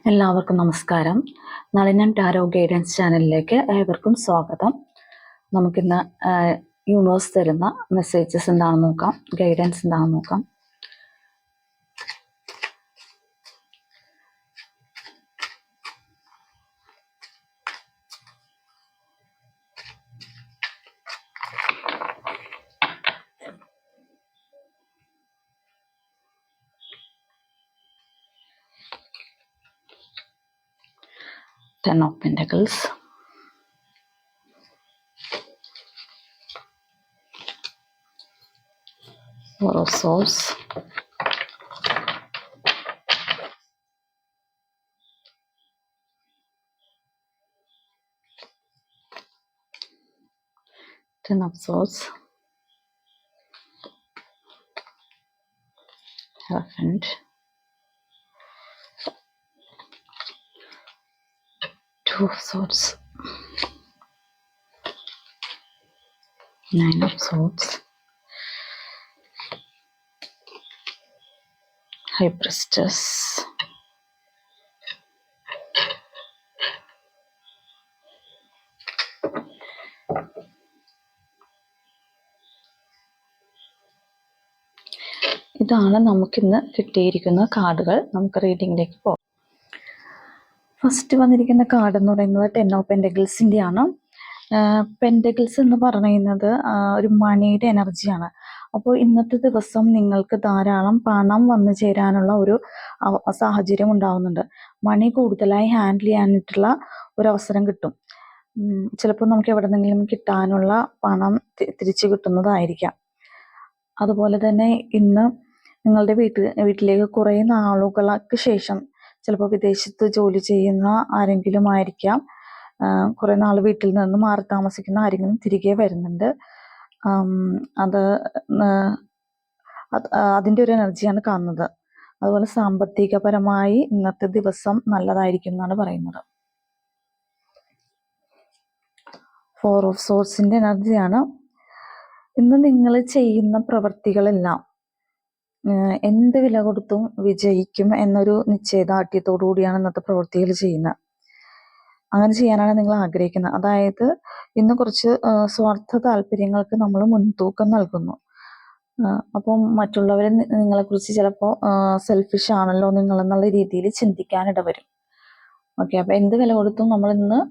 എല്ലാവർക്കും നമസ്കാരം. Nalinan tarot guidance ചാനലിലേക്ക് ഏവർക്കും സ്വാഗതം. നമുക്കിന്ന് യൂണിവേഴ്സ് തരുന്ന മെസ്സേജസ് എന്താണെന്ന് നോക്കാം, ഗൈഡൻസ് എന്താണെന്ന് നോക്കാം. Ten of Pentacles, Four of Swords, Ten of Swords, Hierophant, Two of Swords, Nine of Swords, High Priestess, ഇതാണ് നമുക്കിന്ന് കിട്ടിയിരിക്കുന്ന കാർഡുകൾ. നമുക്ക് റീഡിങ്ങിലേക്ക് പോകാം. ഫസ്റ്റ് വന്നിരിക്കുന്ന കാർഡ് എന്ന് പറയുന്നത് ടെൻ ഓഫ് പെൻറ്റക്കിൾസിൻ്റെ ആണ്. പെൻറ്റക്കിൾസ് എന്ന് പറയുന്നത് ഒരു മണിയുടെ എനർജിയാണ്. അപ്പോൾ ഇന്നത്തെ ദിവസം നിങ്ങൾക്ക് ധാരാളം പണം വന്നു ചേരാനുള്ള ഒരു സാഹചര്യം ഉണ്ടാവുന്നുണ്ട്. മണി കൂടുതലായി ഹാൻഡിൽ ചെയ്യാനായിട്ടുള്ള ഒരു അവസരം കിട്ടും. ചിലപ്പോൾ നമുക്ക് എവിടെ നിന്നെങ്കിലും കിട്ടാനുള്ള പണം തിരിച്ചു കിട്ടുന്നതായിരിക്കാം. അതുപോലെ തന്നെ ഇന്ന് നിങ്ങളുടെ വീട്ടിലേക്ക് കുറേ നാളുകൾക്ക് ശേഷം ചിലപ്പോൾ വിദേശത്ത് ജോലി ചെയ്യുന്ന ആരെങ്കിലും ആയിരിക്കാം, കുറേ നാൾ വീട്ടിൽ നിന്ന് മാറി താമസിക്കുന്ന ആരെങ്കിലും തിരികെ വരുന്നുണ്ട്. അതിൻ്റെ ഒരു എനർജിയാണ് കാണുന്നത്. അതുപോലെ സാമ്പത്തികപരമായി ഇന്നത്തെ ദിവസം നല്ലതായിരിക്കും എന്നാണ് പറയുന്നത്. ഫോർ ഓഫ് സോഴ്സിൻ്റെ എനർജിയാണ്. ഇന്ന് നിങ്ങൾ ചെയ്യുന്ന പ്രവൃത്തികളെല്ലാം എന്ത് വില കൊടുത്തും വിജയിക്കും എന്നൊരു നിശ്ചയദാർഢ്യത്തോടു കൂടിയാണ് ഇന്നത്തെ പ്രവൃത്തികൾ ചെയ്യുന്നത്. അങ്ങനെ ചെയ്യാനാണ് നിങ്ങൾ ആഗ്രഹിക്കുന്നത്. അതായത് ഇന്ന് കുറച്ച് സ്വാർത്ഥ താല്പര്യങ്ങൾക്ക് നമ്മൾ മുൻതൂക്കം നൽകുന്നു. അപ്പം മറ്റുള്ളവരെ നിങ്ങളെക്കുറിച്ച് ചിലപ്പോൾ സെൽഫിഷ് ആണല്ലോ നിങ്ങളെന്നുള്ള രീതിയിൽ ചിന്തിക്കാനിട വരും. ഓക്കെ, അപ്പം എന്ത് വില കൊടുത്തും നമ്മൾ ഇന്ന്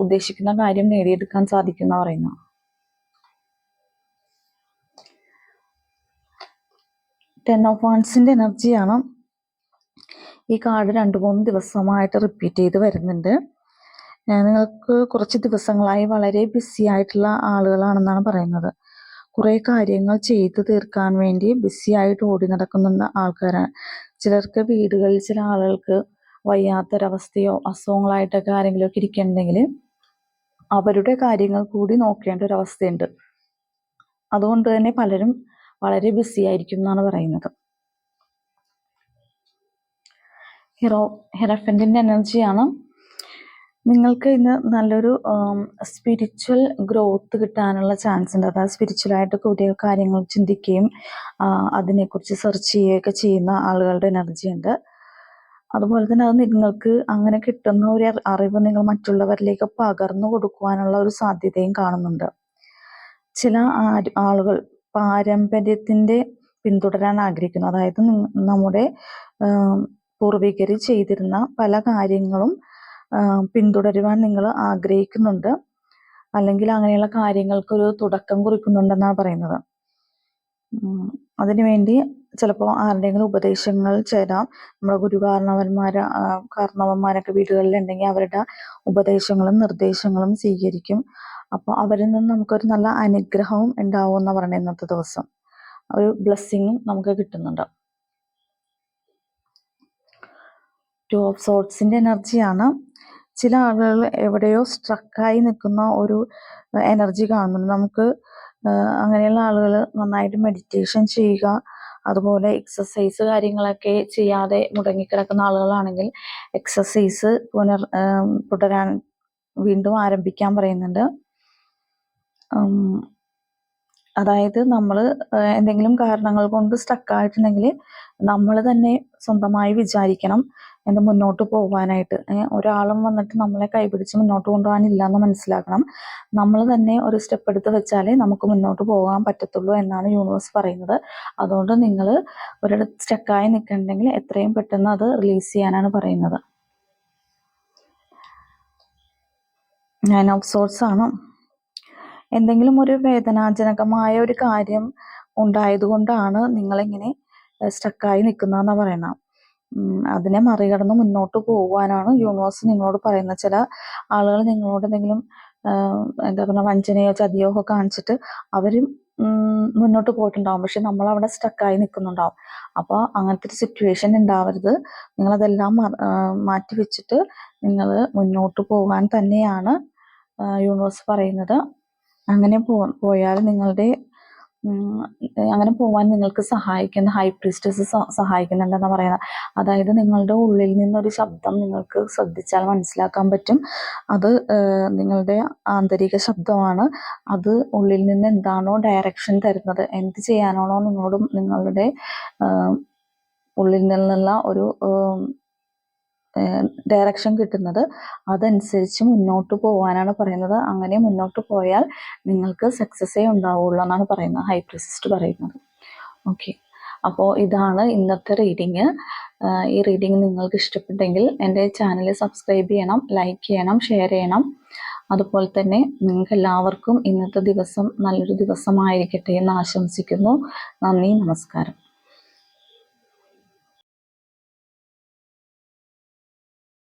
ഉദ്ദേശിക്കുന്ന കാര്യം നേടിയെടുക്കാൻ സാധിക്കും എന്നാണ് പറയുന്നത്. ടെൻ ഓഫ് വാൻസിൻ്റെ എനർജിയാണ്. ഈ കാർഡ് 2-3 ദിവസമായിട്ട് റിപ്പീറ്റ് ചെയ്ത് വരുന്നുണ്ട്. നിങ്ങൾക്ക് കുറച്ച് ദിവസങ്ങളായി വളരെ ബിസി ആയിട്ടുള്ള ആളുകളാണെന്നാണ് പറയുന്നത്. കുറേ കാര്യങ്ങൾ ചെയ്തു തീർക്കാൻ വേണ്ടി ബിസി ആയിട്ട് ഓടി നടക്കുന്ന ആൾക്കാരാണ്. ചിലർക്ക് വീടുകളിൽ ചില ആളുകൾക്ക് വയ്യാത്തൊരവസ്ഥയോ അസുഖങ്ങളായിട്ടൊക്കെ ആരെങ്കിലുമൊക്കെ ഇരിക്കുന്നുണ്ടെങ്കിൽ അവരുടെ കാര്യങ്ങൾ കൂടി നോക്കേണ്ട ഒരു അവസ്ഥയുണ്ട്. അതുകൊണ്ട് തന്നെ പലരും വളരെ ബിസി ആയിരിക്കും എന്നാണ് പറയുന്നത്. ഹെറഫൻറ്റിൻ്റെ എനർജിയാണ്. നിങ്ങൾക്ക് ഇന്ന് നല്ലൊരു സ്പിരിച്വൽ ഗ്രോത്ത് കിട്ടാനുള്ള ചാൻസ് ഉണ്ട്. അതായത് സ്പിരിച്വലായിട്ട് പുതിയ കാര്യങ്ങൾ ചിന്തിക്കുകയും അതിനെക്കുറിച്ച് സെർച്ച് ചെയ്യുകയൊക്കെ ചെയ്യുന്ന ആളുകളുടെ എനർജി ഉണ്ട്. അതുപോലെ തന്നെ അത് നിങ്ങൾക്ക് അങ്ങനെ കിട്ടുന്ന ഒരു അറിവ് നിങ്ങൾ മറ്റുള്ളവരിലേക്ക് പകർന്നു കൊടുക്കുവാനുള്ള ഒരു സാധ്യതയും കാണുന്നുണ്ട്. ചില ആളുകൾ പാരമ്പര്യത്തിൻ്റെ പിന്തുടരാൻ ആഗ്രഹിക്കുന്നു. അതായത് നമ്മുടെ പൂർവികർ ചെയ്തിരുന്ന പല കാര്യങ്ങളും പിന്തുടരുവാൻ നിങ്ങൾ ആഗ്രഹിക്കുന്നുണ്ട്, അല്ലെങ്കിൽ അങ്ങനെയുള്ള കാര്യങ്ങൾക്കൊരു തുടക്കം കുറിക്കുന്നുണ്ടെന്നാണ് പറയുന്നത്. അതിനുവേണ്ടി ചിലപ്പോൾ ആരുടെയെങ്കിലും ഉപദേശങ്ങൾ ചേരാം. നമ്മുടെ കാരണവന്മാരൊക്കെ വീടുകളിലുണ്ടെങ്കിൽ അവരുടെ ഉപദേശങ്ങളും നിർദ്ദേശങ്ങളും സ്വീകരിക്കും. അപ്പോൾ അവരിൽ നിന്ന് നമുക്കൊരു നല്ല അനുഗ്രഹവും ഉണ്ടാവും എന്ന് പറയുന്നത്. ഇന്നത്തെ ദിവസം ഒരു ബ്ലെസ്സിങ്ങും നമുക്ക് കിട്ടുന്നുണ്ട്. ടു ഓഫ് സോർട്സിൻ്റെ എനർജിയാണ്. ചില ആളുകൾ എവിടെയോ സ്ട്രക്കായി നിൽക്കുന്ന ഒരു എനർജി കാണുന്നുണ്ട്. നമുക്ക് അങ്ങനെയുള്ള ആളുകൾ നന്നായിട്ട് മെഡിറ്റേഷൻ ചെയ്യുക, അതുപോലെ എക്സസൈസ് കാര്യങ്ങളൊക്കെ ചെയ്യാതെ മുടങ്ങിക്കിടക്കുന്ന ആളുകളാണെങ്കിൽ എക്സസൈസ് തുടരാൻ വീണ്ടും ആരംഭിക്കാൻ പറയുന്നുണ്ട്. അതായത് നമ്മൾ എന്തെങ്കിലും കാരണങ്ങൾ കൊണ്ട് സ്റ്റക്കായിട്ടുണ്ടെങ്കിൽ നമ്മൾ തന്നെ സ്വന്തമായി വിചാരിക്കണം എന്ന് മുന്നോട്ട് പോകാനായിട്ട്. ഒരാളും വന്നിട്ട് നമ്മളെ കൈപിടിച്ച് മുന്നോട്ട് കൊണ്ടുപോകാനില്ല എന്ന് മനസ്സിലാക്കണം. നമ്മൾ തന്നെ ഒരു സ്റ്റെപ്പ് എടുത്ത് വെച്ചാലേ നമുക്ക് മുന്നോട്ട് പോകാൻ പറ്റത്തുള്ളൂ എന്നാണ് യൂണിവേഴ്സ് പറയുന്നത്. അതുകൊണ്ട് നിങ്ങൾ ഒരിടത്ത് സ്റ്റക്കായി നിൽക്കണമെങ്കിൽ എത്രയും പെട്ടെന്ന് അത് റിലീസ് ചെയ്യാനാണ് പറയുന്നത്. 9 ഓഫ് സോർട്സ് ആണ്. എന്തെങ്കിലും ഒരു വേദനാജനകമായ ഒരു കാര്യം ഉണ്ടായതുകൊണ്ടാണ് നിങ്ങളിങ്ങനെ സ്റ്റക്കായി നിൽക്കുന്നതെന്നാണ് പറയണം. അതിനെ മറികടന്ന് മുന്നോട്ട് പോകുവാനാണ് യൂണിവേഴ്സ് നിങ്ങളോട് പറയുന്നത്. ചില ആളുകൾ നിങ്ങളോട് എന്തെങ്കിലും എന്താ പറയുക വഞ്ചനയോ ചതിയോ ഒക്കെ കാണിച്ചിട്ട് അവരും മുന്നോട്ട് പോയിട്ടുണ്ടാവും. പക്ഷെ നമ്മളവിടെ സ്റ്റക്കായി നിൽക്കുന്നുണ്ടാവും. അപ്പോൾ അങ്ങനത്തെ ഒരു സിറ്റുവേഷൻ ഉണ്ടാവരുത്. നിങ്ങളതെല്ലാം മാറ്റി വെച്ചിട്ട് നിങ്ങൾ മുന്നോട്ട് പോകാൻ തന്നെയാണ് യൂണിവേഴ്സ് പറയുന്നത്. അങ്ങനെ പോയാൽ നിങ്ങളുടെ അങ്ങനെ പോകാൻ നിങ്ങൾക്ക് സഹായിക്കുന്ന ഹൈ പ്രീസ്റ്റസ് സഹായിക്കുന്നുണ്ടെന്നാണ് പറയുന്നത്. അതായത് നിങ്ങളുടെ ഉള്ളിൽ നിന്നൊരു ശബ്ദം നിങ്ങൾക്ക് ശ്രദ്ധിച്ചാൽ മനസ്സിലാക്കാൻ പറ്റും. അത് നിങ്ങളുടെ ആന്തരിക ശബ്ദമാണ്. അത് ഉള്ളിൽ നിന്ന് എന്താണോ ഡയറക്ഷൻ തരുന്നത്, എന്ത് ചെയ്യാനാണോ നിങ്ങളുടെ ഉള്ളിൽ നിന്നുള്ള ഒരു ഡയറക്ഷൻ കിട്ടുന്നത്, അതനുസരിച്ച് മുന്നോട്ട് പോകാനാണ് പറയുന്നത്. അങ്ങനെ മുന്നോട്ട് പോയാൽ നിങ്ങൾക്ക് സക്സസ്സേ ഉണ്ടാവുള്ളൂ എന്നാണ് പറയുന്നത്, ഹൈ പ്രീസ്റ്റ് പറയുന്നത്. ഓക്കെ, അപ്പോൾ ഇതാണ് ഇന്നത്തെ റീഡിങ്. ഈ റീഡിങ് നിങ്ങൾക്ക് ഇഷ്ടപ്പെട്ടെങ്കിൽ എൻ്റെ ചാനൽ സബ്സ്ക്രൈബ് ചെയ്യണം, ലൈക്ക് ചെയ്യണം, ഷെയർ ചെയ്യണം. അതുപോലെ തന്നെ നിങ്ങൾക്ക് എല്ലാവർക്കും ഇന്നത്തെ ദിവസം നല്ലൊരു ദിവസമായിരിക്കട്ടെ എന്ന് ആശംസിക്കുന്നു. നന്ദി, നമസ്കാരം.